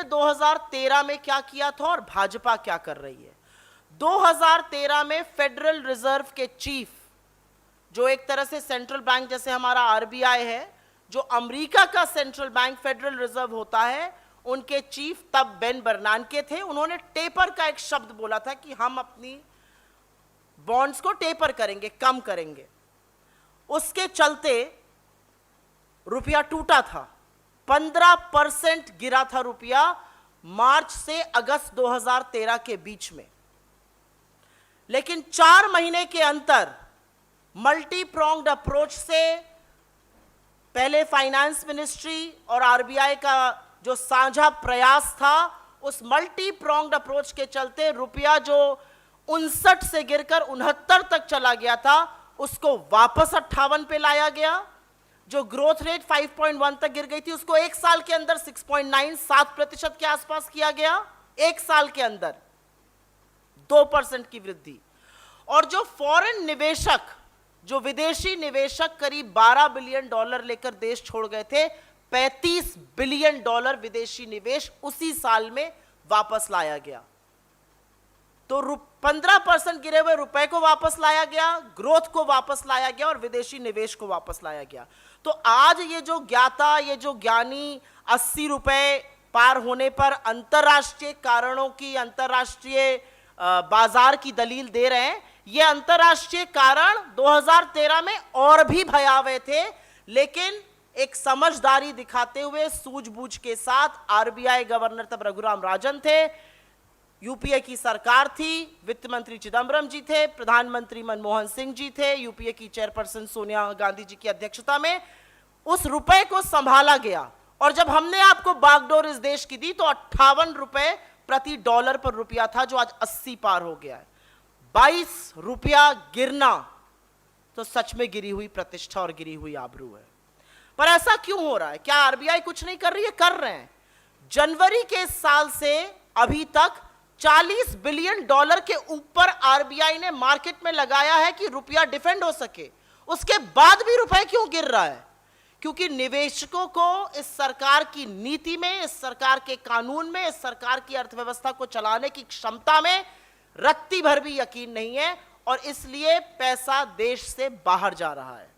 ने 2013 में क्या किया था और भाजपा क्या कर रही है। 2013 में फेडरल रिजर्व के चीफ, जो एक तरह से सेंट्रल बैंक जैसे हमारा आरबीआई है, जो अमेरिका का सेंट्रल बैंक फेडरल रिजर्व होता है, उनके चीफ तब बेन बर्नांके थे। उन्होंने टेपर का एक शब्द बोला था कि हम अपनी बॉन्ड्स को टेपर करेंगे, कम करेंगे। उसके चलते रुपया टूटा था, 15% गिरा था रुपया मार्च से अगस्त 2013 के बीच में। लेकिन 4 महीने के अंतर मल्टी प्रोंग्ड अप्रोच से, पहले फाइनेंस मिनिस्ट्री और आरबीआई का जो साझा प्रयास था, उस मल्टी प्रोंग्ड अप्रोच के चलते रुपया जो 59 से गिरकर 69 तक चला गया था, उसको वापस 58 पे लाया गया। जो ग्रोथ रेट 5.1 तक गिर गई थी, उसको एक साल के अंदर 6.97% के आसपास किया गया। एक साल के अंदर 2% की वृद्धि। और जो फॉरेन निवेशक, जो विदेशी निवेशक करीब $12 बिलियन लेकर देश छोड़ गए थे, $35 बिलियन विदेशी निवेश उसी साल में वापस लाया गया। तो 15% गिरे हुए रुपए को वापस लाया गया, ग्रोथ को वापस लाया गया और विदेशी निवेश को वापस लाया गया। तो आज ये जो ज्ञाता, ये जो ज्ञानी 80 रुपए पार होने पर अंतरराष्ट्रीय कारणों की, अंतरराष्ट्रीय बाजार की दलील दे रहे हैं, ये अंतरराष्ट्रीय कारण 2013 में और भी भयावह थे। लेकिन एक समझदारी दिखाते हुए, सूझबूझ के साथ, आरबीआई गवर्नर तब रघुराम राजन थे, यूपीए की सरकार थी, वित्त मंत्री चिदम्बरम जी थे, प्रधानमंत्री मनमोहन सिंह जी थे, यूपीए की चेयरपर्सन सोनिया गांधी जी की अध्यक्षता में उस रुपए को संभाला गया। और जब हमने आपको बागडोर इस देश की दी तो 58 रुपए प्रति डॉलर पर रुपया था, जो आज 80 पार हो गया है। 22 रुपया गिरना तो सच में गिरी हुई प्रतिष्ठा और गिरी हुई आबरू है। पर ऐसा क्यों हो रहा है? क्या आरबीआई कुछ नहीं कर रही है? कर रहे हैं। जनवरी के साल से अभी तक $40 बिलियन के ऊपर आरबीआई ने मार्केट में लगाया है कि रुपया डिफेंड हो सके। उसके बाद भी रुपए क्यों गिर रहा है? क्योंकि निवेशकों को इस सरकार की नीति में, इस सरकार के कानून में, इस सरकार की अर्थव्यवस्था को चलाने की क्षमता में रत्ती भर भी यकीन नहीं है और इसलिए पैसा देश से बाहर जा रहा है।